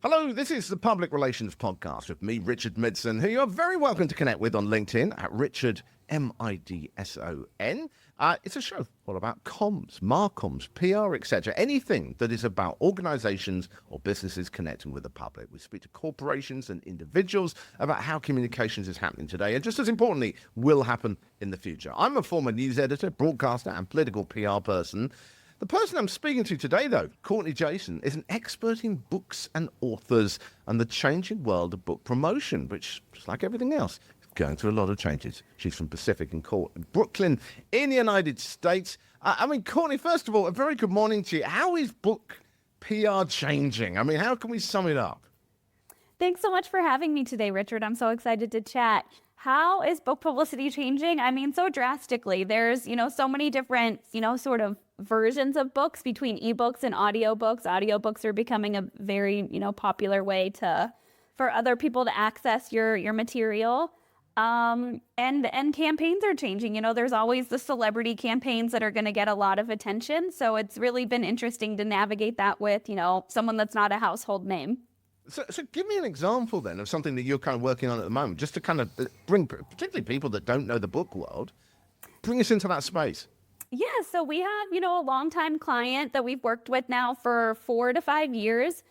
Hello, this is the Public Relations Podcast with me, Richard Midson, who you're very welcome to connect with on LinkedIn at Richard, M-I-D-S-O-N. It's a show all about comms, marcoms, PR, etc. Anything that is about organizations or businesses connecting with the public. We speak to corporations and individuals about how communications is happening today and, just as importantly, will happen in the future. I'm a former news editor, broadcaster, and political PR person. The person I'm speaking to today, though, Kourtney Jason, is an expert in books and authors and the changing world of book promotion, which, just like everything else, is going through a lot of changes. She's from Pacific and Brooklyn in the United States. Kourtney, first of all, a very good morning to you. How is book PR changing? How can we sum it up? Thanks so much for having me today, Richard. I'm so excited to chat. How is book publicity changing? So drastically. There's, so many different, sort of versions of books between ebooks and audiobooks. Audiobooks are becoming a very, popular way for other people to access your material. And campaigns are changing. There's always the celebrity campaigns that are going to get a lot of attention. So it's really been interesting to navigate that with, someone that's not a household name. So give me an example then of something that you're kind of working on at the moment, just to kind of bring, particularly people that don't know the book world, bring us into that space. Yeah, so we have, a longtime client that we've worked with now for 4 to 5 years.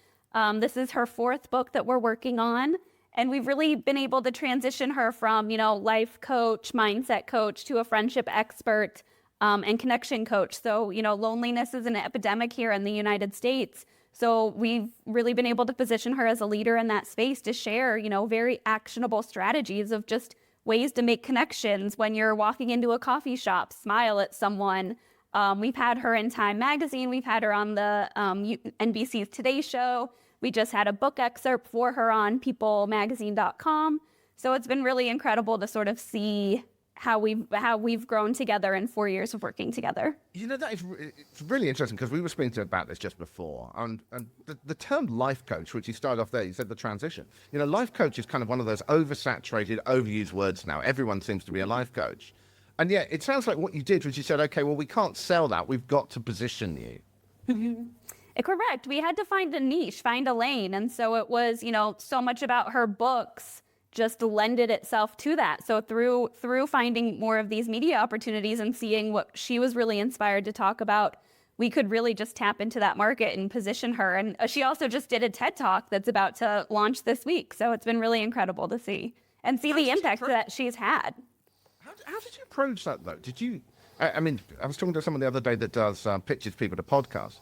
This is her 4th book that we're working on. And we've really been able to transition her from, life coach, mindset coach to a friendship expert and connection coach. So, loneliness is an epidemic here in the United States. So we've really been able to position her as a leader in that space to share, very actionable strategies of just ways to make connections when you're walking into a coffee shop, smile at someone. We've had her in Time Magazine. We've had her on the NBC's Today Show. We just had a book excerpt for her on peoplemagazine.com. So it's been really incredible to sort of see how we've grown together in 4 years of working together. It's really interesting because we were speaking about this just before, and the term life coach, which you started off there, you said the transition. Life coach is kind of one of those oversaturated, overused words now. Everyone seems to be a life coach. And yet it sounds like what you did was you said, okay, well, we can't sell that. We've got to position you. Correct. We had to find a niche, find a lane. And so it was, so much about her books just lended itself to that. So through finding more of these media opportunities and seeing what she was really inspired to talk about, we could really just tap into that market and position her. And she also just did a TED Talk that's about to launch this week. So it's been really incredible to see the impact that she's had. How did you approach that, though? I was talking to someone the other day that does pitches people to podcasts,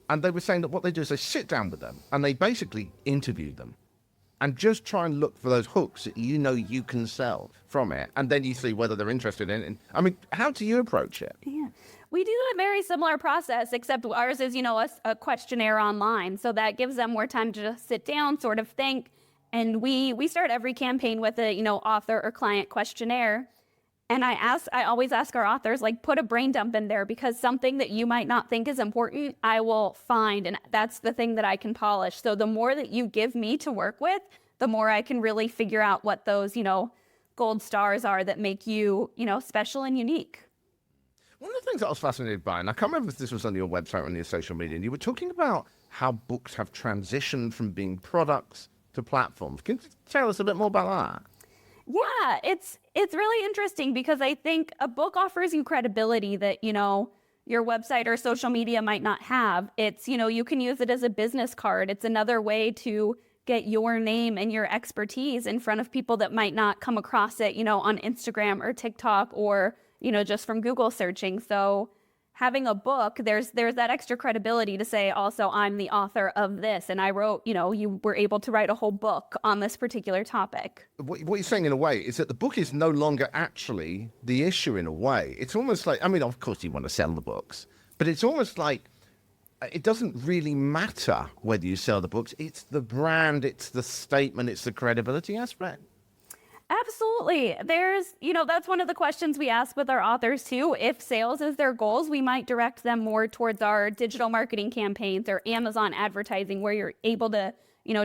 and they were saying that what they do is they sit down with them and they basically interview them and just try and look for those hooks that you can sell from it. And then you see whether they're interested in it. How do you approach it? Yeah, we do a very similar process, except ours is, a questionnaire online. So that gives them more time to just sit down, sort of think. And we start every campaign with a, author or client questionnaire. And I always ask our authors, put a brain dump in there, because something that you might not think is important, I will find. And that's the thing that I can polish. So the more that you give me to work with, the more I can really figure out what those, gold stars are that make you, special and unique. One of the things that I was fascinated by, and I can't remember if this was on your website or on your social media, and you were talking about how books have transitioned from being products to platforms. Can you tell us a bit more about that? Yeah, it's really interesting, because I think a book offers you credibility that, your website or social media might not have. It's, you can use it as a business card. It's another way to get your name and your expertise in front of people that might not come across it, on Instagram or TikTok or, just from Google searching. So having a book, there's that extra credibility to say, also, I'm the author of this. And I wrote, you were able to write a whole book on this particular topic. What you're saying in a way is that the book is no longer actually the issue in a way. It's almost like, of course you want to sell the books, but it's almost like it doesn't really matter whether you sell the books. It's the brand, it's the statement, it's the credibility aspect. Absolutely. There's, that's one of the questions we ask with our authors too. If sales is their goals, we might direct them more towards our digital marketing campaigns or Amazon advertising, where you're able to,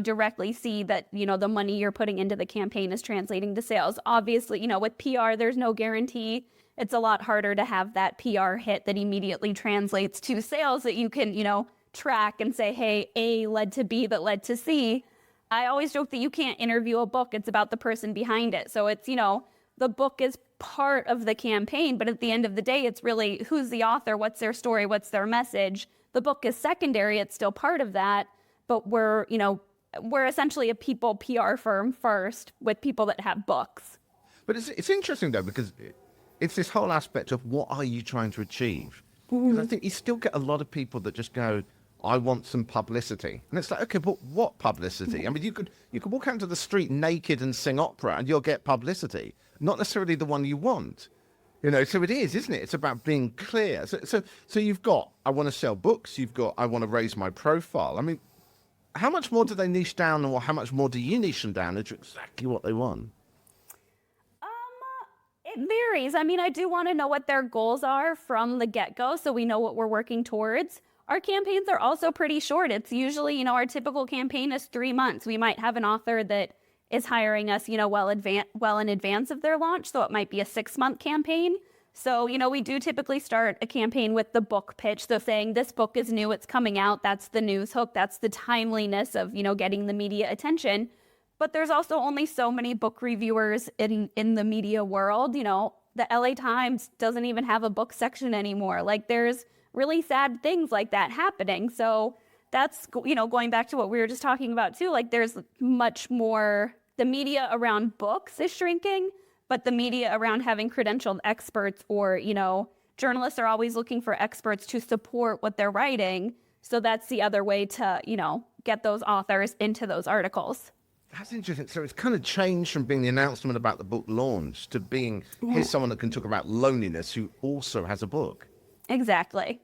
directly see that, the money you're putting into the campaign is translating to sales. Obviously, with PR, there's no guarantee. It's a lot harder to have that PR hit that immediately translates to sales that you can, track and say, hey, A led to B that led to C. I always joke that you can't interview a book. It's about the person behind it. So it's, the book is part of the campaign, but at the end of the day, it's really who's the author, what's their story, what's their message. The book is secondary. It's still part of that, but we're essentially a people PR firm first with people that have books. But it's interesting, though, because it's this whole aspect of what are you trying to achieve? Because I think you still get a lot of people that just go, I want some publicity. And it's like, okay, but what publicity? I mean, you could walk out into the street naked and sing opera and you'll get publicity, not necessarily the one you want. So it is, isn't it? It's about being clear. So you've got, I want to sell books. You've got, I want to raise my profile. I mean, how much more do they niche down, or how much more do you niche them down into exactly what they want? It varies. I mean, I do want to know what their goals are from the get-go so we know what we're working towards. Our campaigns are also pretty short. It's usually, our typical campaign is 3 months. We might have an author that is hiring us, well in advance of their launch. So it might be a 6-month campaign. So, we do typically start a campaign with the book pitch. So saying this book is new, it's coming out. That's the news hook. That's the timeliness of, getting the media attention. But there's also only so many book reviewers in the media world. The LA Times doesn't even have a book section anymore. Like, there's really sad things like that happening. So that's, going back to what we were just talking about too, like there's much more, the media around books is shrinking, but the media around having credentialed experts or, journalists are always looking for experts to support what they're writing. So that's the other way to, get those authors into those articles. That's interesting. So it's kind of changed from being the announcement about the book launch to being, here's someone that can talk about loneliness who also has a book. Exactly.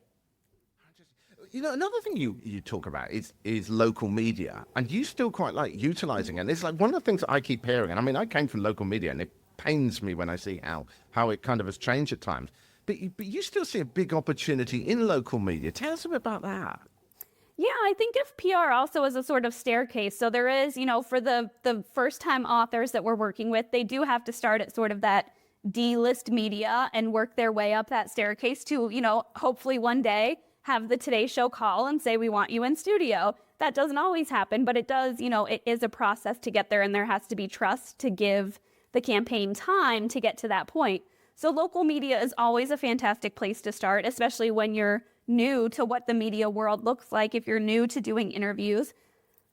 Another thing you talk about is local media, and you still quite like utilizing it. And it's like one of the things that I keep hearing, and I mean, I came from local media, and it pains me when I see how it kind of has changed at times. But you still see a big opportunity in local media. Tell us a bit about that. Yeah, I think of PR also as a sort of staircase. So there is, for the first-time authors that we're working with, they do have to start at sort of that D-list media and work their way up that staircase to, hopefully one day have the Today Show call and say, we want you in studio. That doesn't always happen, but it does, it is a process to get there, and there has to be trust to give the campaign time to get to that point. So local media is always a fantastic place to start, especially when you're new to what the media world looks like, if you're new to doing interviews.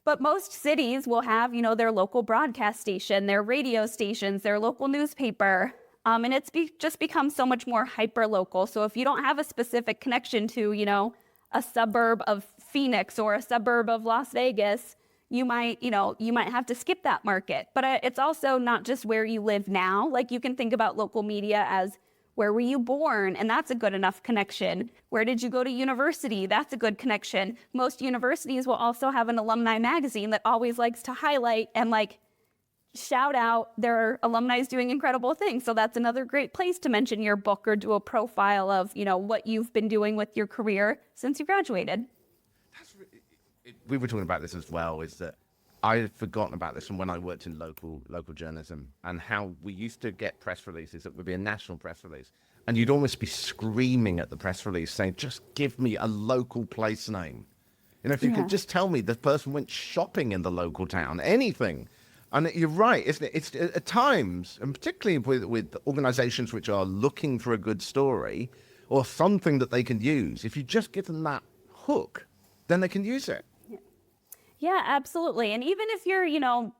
But most cities will have, their local broadcast station, their radio stations, their local newspaper. And it's just become so much more hyper-local. So if you don't have a specific connection to, a suburb of Phoenix or a suburb of Las Vegas, you might have to skip that market. But it's also not just where you live now. Like, you can think about local media as, where were you born? And that's a good enough connection. Where did you go to university? That's a good connection. Most universities will also have an alumni magazine that always likes to highlight and shout out their alumni doing incredible things. So that's another great place to mention your book or do a profile of, what you've been doing with your career since you graduated. We were talking about this as well, is that I had forgotten about this from when I worked in local journalism, and how we used to get press releases that would be a national press release, and you'd almost be screaming at the press release saying, just give me a local place name. If you could just tell me the person went shopping in the local town, anything. And you're right, isn't it? It's at times, and particularly with organizations which are looking for a good story or something that they can use, if you just give them that hook, then they can use it. Yeah, absolutely. And even if you're,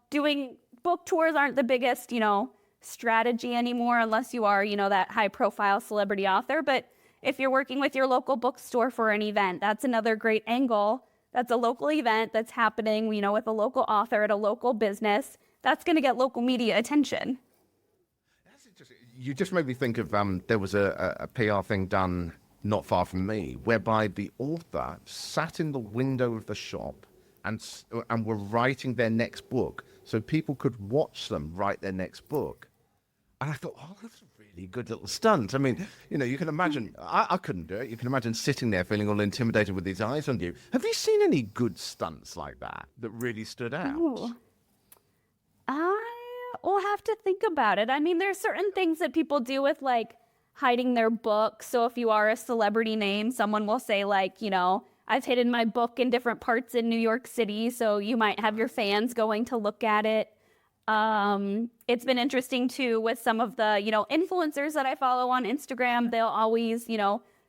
doing book tours aren't the biggest, strategy anymore, unless you are, that high profile celebrity author. But if you're working with your local bookstore for an event, that's another great angle. That's a local event that's happening, with a local author at a local business. That's going to get local media attention. That's interesting. You just made me think of, there was a PR thing done not far from me, whereby the author sat in the window of the shop and were writing their next book, so people could watch them write their next book. And I thought, oh, that's a really good little stunt. I mean, you can imagine, I couldn't do it. You can imagine sitting there feeling all intimidated with these eyes on you. Have you seen any good stunts like that really stood out? Ooh. I will have to think about it. I mean, there's certain things that people do with hiding their book. So if you are a celebrity name, someone will say I've hidden my book in different parts in New York City, so you might have your fans going to look at it. It's been interesting too with some of the, influencers that I follow on Instagram. They'll always,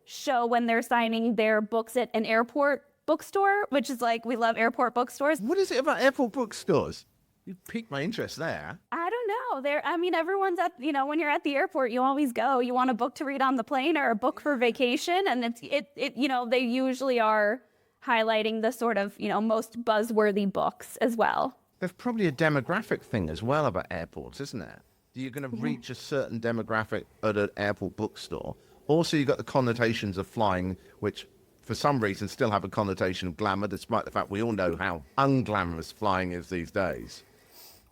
show when they're signing their books at an airport bookstore, which is like, we love airport bookstores. What is it about airport bookstores? You piqued my interest there. I don't know. Everyone's at, when you're at the airport, you always go. You want a book to read on the plane or a book for vacation. And they usually are highlighting the sort of, most buzzworthy books as well. There's probably a demographic thing as well about airports, isn't there? You're going to reach a certain demographic at an airport bookstore. Also, you've got the connotations of flying, which for some reason still have a connotation of glamour, despite the fact we all know how unglamorous flying is these days.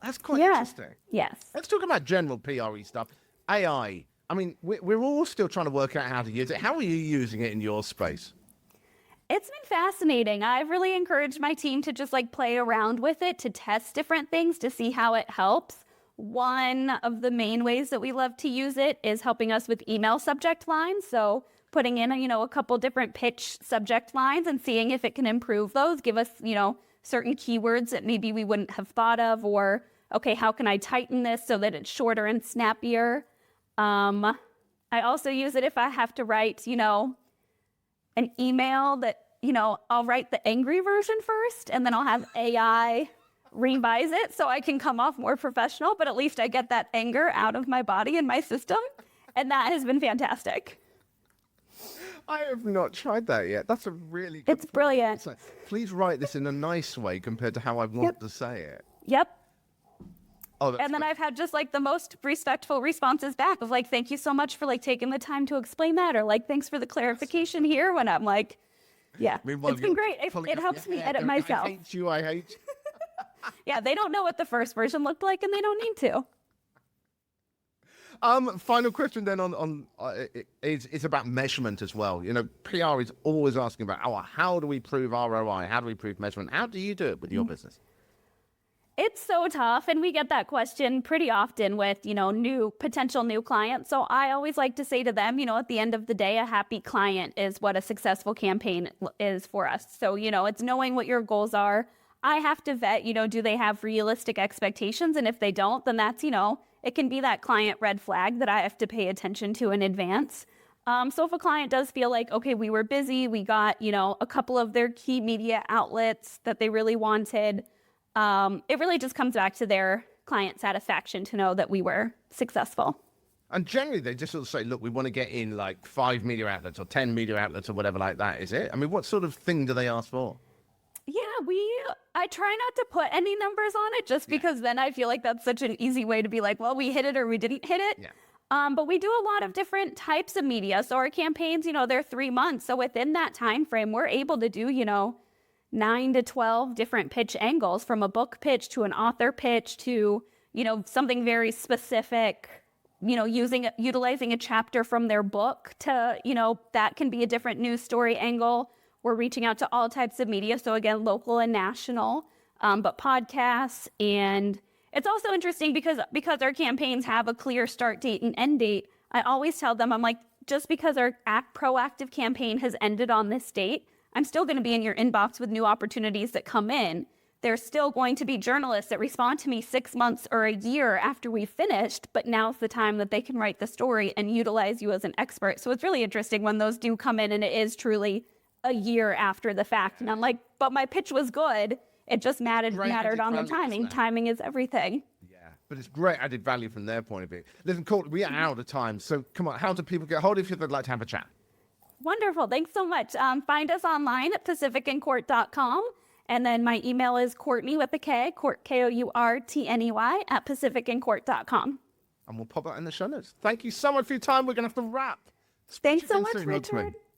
That's quite interesting. Yes. Let's talk about general PRE stuff. AI. I mean, we're all still trying to work out how to use it. How are you using it in your space? It's been fascinating. I've really encouraged my team to just play around with it, to test different things, to see how it helps. One of the main ways that we love to use it is helping us with email subject lines. So putting in, a couple different pitch subject lines and seeing if it can improve those, give us, certain keywords that maybe we wouldn't have thought of, or, okay, how can I tighten this so that it's shorter and snappier? I also use it if I have to write, an email that, I'll write the angry version first, and then I'll have AI revise it so I can come off more professional, but at least I get that anger out of my body and my system. And that has been fantastic. I have not tried that yet. That's a really good It's brilliant. So, please write this in a nice way compared to how I want to say it. Yep. Oh, and then I've had just the most respectful responses back of thank you so much for taking the time to explain that, or thanks for the clarification here, when I'm yeah, Meanwhile, it's been great. It helps me edit myself. I hate you. Yeah, they don't know what the first version looked like, and they don't need to. Final question then on it's about measurement as well. PR is always asking about, how do we prove ROI? How do we prove measurement? How do you do it with your business? It's so tough, and we get that question pretty often with, potential new clients. So I always like to say to them, at the end of the day, a happy client is what a successful campaign is for us. So, it's knowing what your goals are. I have to vet, do they have realistic expectations? And if they don't, then that's, it can be that client red flag that I have to pay attention to in advance. So if a client does feel okay, we were busy, we got, a couple of their key media outlets that they really wanted, it really just comes back to their client satisfaction to know that we were successful. And generally, they just sort of say, look, we want to get in 5 media outlets or 10 media outlets or whatever like that, is it? I mean, what sort of thing do they ask for? Yeah, I try not to put any numbers on it just because then I feel that's such an easy way to be well, we hit it or we didn't hit it. Yeah. But we do a lot of different types of media. So our campaigns, they're 3 months. So within that time frame, we're able to do, 9 to 12 different pitch angles, from a book pitch to an author pitch to, something very specific, utilizing a chapter from their book to, that can be a different news story angle. We're reaching out to all types of media. So again, local and national, but podcasts. And it's also interesting because our campaigns have a clear start date and end date. I always tell them, I'm just because our proactive campaign has ended on this date, I'm still going to be in your inbox with new opportunities that come in. There's still going to be journalists that respond to me 6 months or a year after we've finished, but now's the time that they can write the story and utilize you as an expert. So it's really interesting when those do come in and it is truly a year after the fact. And I'm but my pitch was good. It just mattered on the timing. Timing is everything. Yeah, but it's great added value from their point of view. Listen, Kourtney, we are out of time. So come on, how do people get hold of you if they'd like to have a chat? Wonderful. Thanks so much. Find us online at pacificandcourt.com. And then my email is Kourtney with a K, Kourtney at pacificandcourt.com. And we'll pop that in the show notes. Thank you so much for your time. We're going to have to wrap. Thanks so much, Richard.